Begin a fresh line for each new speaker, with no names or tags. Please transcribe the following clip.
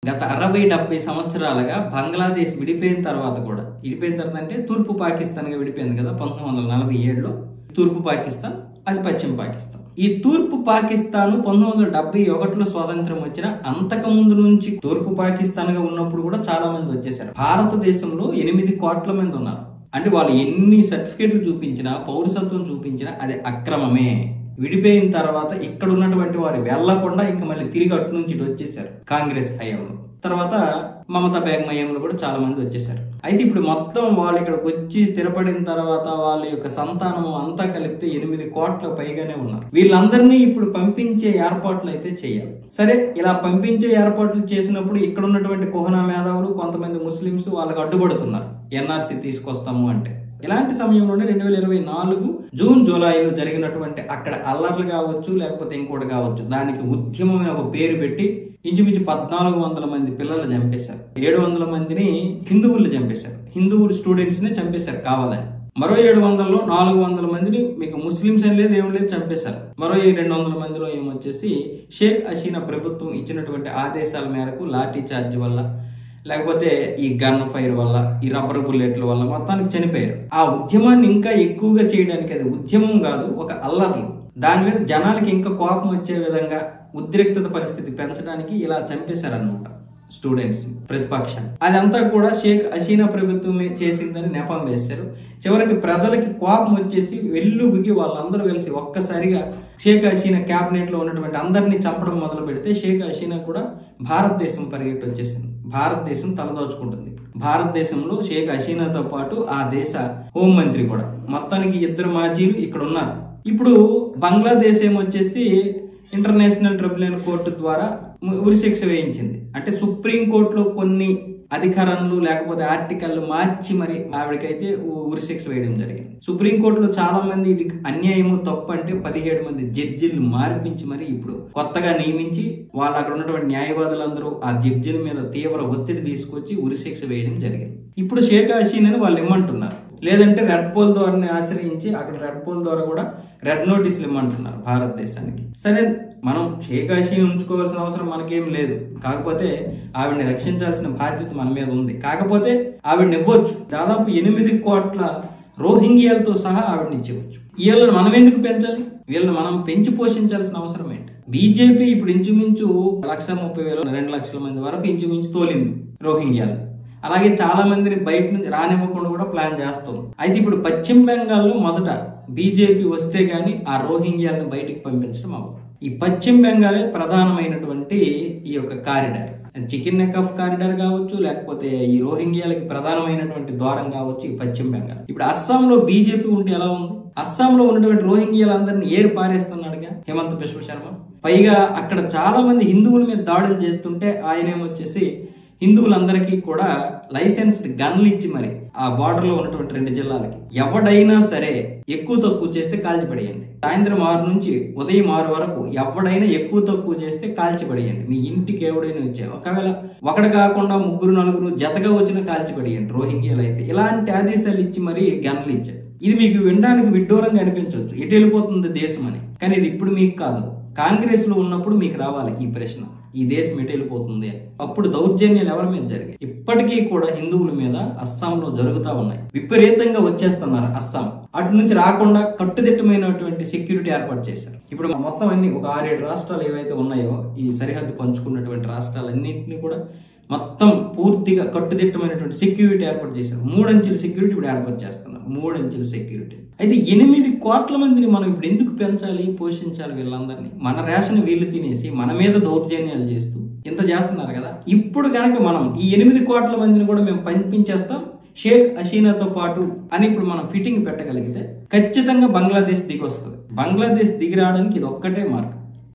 గత 60-70 సంవత్సరాలుగా బంగ్లాదేశ్ విడిపోయిన తర్వాత కూడా, విడిపోయిన తర్వాత అంటే తూర్పు పాకిస్తాన్గా విడిపోయింది కదా 1947లో. తూర్పు పాకిస్తాన్, అది పశ్చిమ పాకిస్తాన్. ఈ తూర్పు పాకిస్తాన్ 1971లో స్వాతంత్రం వచ్చిన అంతకు ముందు నుంచి తూర్పు పాకిస్తాన్ గా ఉన్నప్పుడు కూడా చాలా మంది వచ్చేసారు. భారతదేశంలో 8 కోట్ల మంది ఉన్నారు. అంటే వాళ్ళు ఎన్ని సర్టిఫికేట్లు చూపించినా, పౌరసత్వం చూపించినా అది అక్రమమే. విడిపోయిన తర్వాత ఇక్కడ ఉన్నటువంటి వారు వెళ్లకుండా ఇంకా మళ్ళీ తిరిగి అటు నుంచి ఇటు వచ్చేసారు కాంగ్రెస్ హయాంలో. తర్వాత మమతా బేగం హయాంలో కూడా చాలా మంది వచ్చేసారు. అయితే ఇప్పుడు మొత్తం వాళ్ళు ఇక్కడికి వచ్చి స్థిరపడిన తర్వాత వాళ్ళ యొక్క సంతానము అంతా కలిపితే 8 కోట్ల పైగానే ఉన్నారు. వీళ్ళందరినీ ఇప్పుడు పంపించే ఏర్పాట్లు అయితే చేయాలి. సరే, ఇలా పంపించే ఏర్పాట్లు చేసినప్పుడు ఇక్కడ ఉన్నటువంటి కుహనా మేధావులు, కొంతమంది ముస్లింస్ వాళ్ళకి అడ్డుపడుతున్నారు ఎన్ఆర్సీ తీసుకొస్తాము అంటే. ఇలాంటి సమయంలోనే 2024 జూన్ జూలైలో జరిగినటువంటి అక్కడ అల్లర్లు కావచ్చు, లేకపోతే ఇంకోటి కావచ్చు, దానికి ఉద్యమం ఒక పేరు పెట్టి ఇంచుమించు 1400 మంది పిల్లలు చంపేశారు. 700 మందిని హిందువులు చంపేశారు. హిందువులు స్టూడెంట్స్ ని చంపేశారు కావాలని. మరో 700లో 400 మందిని మీకు ముస్లింస్ అని లేదు, ఏం లేదు, చంపేశారు. మరో 200 మందిలో ఏమొచ్చేసి షేక్ హసీనా ప్రభుత్వం ఇచ్చినటువంటి ఆదేశాల మేరకు లాఠీ చార్జ్ వల్ల, లేకపోతే ఈ గన్ ఫైర్ వల్ల, ఈ రబ్బర్ బుల్లెట్ల వల్ల మొత్తానికి చనిపోయారు. ఆ ఉద్యమాన్ని ఇంకా ఎక్కువగా చేయడానికి, అది ఉద్యమం కాదు, ఒక అల్లర్లు, దాని మీద జనాలకి ఇంకా కోపం వచ్చే విధంగా ఉద్రిక్తత పరిస్థితి పెంచడానికి ఇలా చంపేశారనమాట స్టూడెంట్స్, ప్రతిపక్షాన్ని. అదంతా కూడా షేక్ హసీనా ప్రభుత్వమే చేసిందని నెపం వేశారు. చివరికి ప్రజలకి కోపం వచ్చేసి వెల్లుబికి వాళ్ళందరూ కలిసి ఒక్కసారిగా షేక్ హసీనా క్యాబినెట్ లో ఉన్నటువంటి అందరినీ చంపడం మొదలు పెడితే షేక్ హసీనా కూడా భారతదేశం పరిగెట్టి వచ్చేసింది. భారతదేశం తలదోచుకుంటుంది. భారతదేశంలో షేక్ హసీనాతో పాటు ఆ దేశ హోంమంత్రి కూడా, మొత్తానికి 2 మాజీలు ఇక్కడ ఉన్నారు. ఇప్పుడు బంగ్లాదేశ్ ఏమొచ్చేసి ఇంటర్నేషనల్ ట్రిబ్యునల్ కోర్టు ద్వారా ఉరిశిక్ష వేయించింది. అంటే సుప్రీం కోర్టులో కొన్ని అధికారాలు లేకపోతే ఆర్టికల్ మార్చి మరి ఆవిడకైతే ఉరిశిక్ష వేయడం జరిగింది. సుప్రీంకోర్టులో చాలా మంది ఇది అన్యాయము, తప్పు అంటే 17 మంది జడ్జిలు మార్పించి మరి ఇప్పుడు కొత్తగా నియమించి వాళ్ళు అక్కడ ఉన్నటువంటి న్యాయవాదులందరూ ఆ జడ్జిల మీద తీవ్ర ఒత్తిడి తీసుకొచ్చి ఉరిశిక్ష వేయడం జరిగింది. ఇప్పుడు షేక్ హసీనాని వాళ్ళు ఇమ్మంటున్నారు, లేదంటే రెడ్ పోల్ ద్వారా ఆచరించి అక్కడ రెడ్ పోల్ ద్వారా కూడా రెడ్ నోటీసులు ఇమ్మంటున్నారు భారతదేశానికి. సరే, మనం షేక్ హసీనా ఉంచుకోవాల్సిన అవసరం మనకేం లేదు, కాకపోతే ఆవిడని రక్షించాల్సిన బాధ్యత మన మీద ఉంది. కాకపోతే ఆవిడని ఇవ్వచ్చు, దాదాపు 8 కోట్ల రోహింగ్యాలతో సహా ఆవిడని ఇచ్చేవచ్చు. వీళ్ళని మనం ఎందుకు పెంచాలి? వీళ్ళని మనం పెంచి పోషించాల్సిన అవసరం ఏంటి? బీజేపీ ఇప్పుడు ఇంచుమించు 130,000 2 లక్షల మంది వరకు ఇంచుమించు తోలింది రోహింగ్యాలు. అలాగే చాలా మందిని బయట నుంచి రానివ్వకుండా కూడా ప్లాన్ చేస్తుంది. అయితే ఇప్పుడు పశ్చిమ బెంగాల్లో మొదట బీజేపీ వస్తే గానీ ఆ రోహింగ్యాలను బయటికి పంపించడం అవ్వదు. ఈ పశ్చిమ బెంగాలే ప్రధానమైనటువంటి ఈ యొక్క corridor, chicken neck of corridor కావచ్చు, లేకపోతే ఈ రోహింగ్యాలకి ప్రధానమైనటువంటి ద్వారం కావచ్చు ఈ పశ్చిమ బెంగాల్. ఇప్పుడు అస్సాంలో బీజేపీ ఉంటే ఎలా ఉంది? అస్సాంలో ఉన్నటువంటి రోహింగ్యాలందరినీ ఏరు పారేస్తున్నాడుగా హిమంత బిశ్వ శర్మ. పైగా అక్కడ చాలా మంది హిందువుల మీద దాడులు చేస్తుంటే ఆయన ఏమొచ్చేసి హిందువులందరికీ కూడా లైసెన్స్డ్ గన్లు ఇచ్చి మరి ఆ బార్డర్ లో ఉన్నటువంటి 2 జిల్లాలకి ఎవడైనా సరే ఎక్కువ తక్కువ చేస్తే కాల్చిపడేయండి. సాయంత్రం 6 నుంచి ఉదయం 6 వరకు ఎవడైనా ఎక్కువ తక్కువ చేస్తే కాల్చిపడేయండి. మీ ఇంటికి ఎవడైనా వచ్చే, ఒకవేళ ఒకటి కాకుండా 3 4 జతగా వచ్చిన కాల్చిపడేయండి రోహింగ్యాలు అయితే. ఇలాంటి ఆదేశాలు ఇచ్చి మరి గన్లు ఇచ్చారు. ఇది మీకు వినడానికి విడ్డూరంగా అనిపించవచ్చు, ఎటు వెళ్ళిపోతుంది దేశం అని. కానీ ఇది ఇప్పుడు మీకు కాదు, కాంగ్రెస్ లో ఉన్నప్పుడు మీకు రావాలి ఈ ప్రశ్న, ఈ దేశం ఎటు వెళ్ళిపోతుంది అని. అప్పుడు దౌర్జన్యాలు ఎవరి మీద జరిగాయి? ఇప్పటికీ కూడా హిందువుల మీద అస్సాంలో జరుగుతూ ఉన్నాయి. విపరీతంగా వచ్చేస్తున్నారు అస్సాం. అటు నుంచి రాకుండా కట్టుదిట్టమైనటువంటి సెక్యూరిటీ ఏర్పాటు చేశారు. ఇప్పుడు మొత్తం అన్ని ఒక 6-7 రాష్ట్రాలు ఏవైతే ఉన్నాయో, ఈ సరిహద్దు పంచుకున్నటువంటి రాష్ట్రాలన్నింటినీ కూడా మొత్తం పూర్తిగా కట్టుదిట్టమైనటువంటి సెక్యూరిటీ ఏర్పాటు చేశారు. 3 అంచెల సెక్యూరిటీ ఇప్పుడు ఏర్పాటు చేస్తున్నారు. 3 అంచెల సెక్యూరిటీ. అయితే 8 కోట్ల మందిని మనం ఇప్పుడు ఎందుకు పెంచాలి, పోషించాలి? వీళ్ళందరినీ మన రేషన్ వీళ్ళు తినేసి మన మీద దౌర్జన్యాలు చేస్తూ ఇంత చేస్తున్నారు కదా. ఇప్పుడు కనుక మనం ఈ 8 కోట్ల మందిని కూడా మేము పంపించేస్తాం షేక్ హసీనాతో పాటు అని ఇప్పుడు మనం ఫిట్టింగ్ పెట్టగలిగితే ఖచ్చితంగా బంగ్లాదేశ్ దిగి వస్తుంది. బంగ్లాదేశ్ దిగి రావడానికి ఇది ఒక్కటే మార్గం.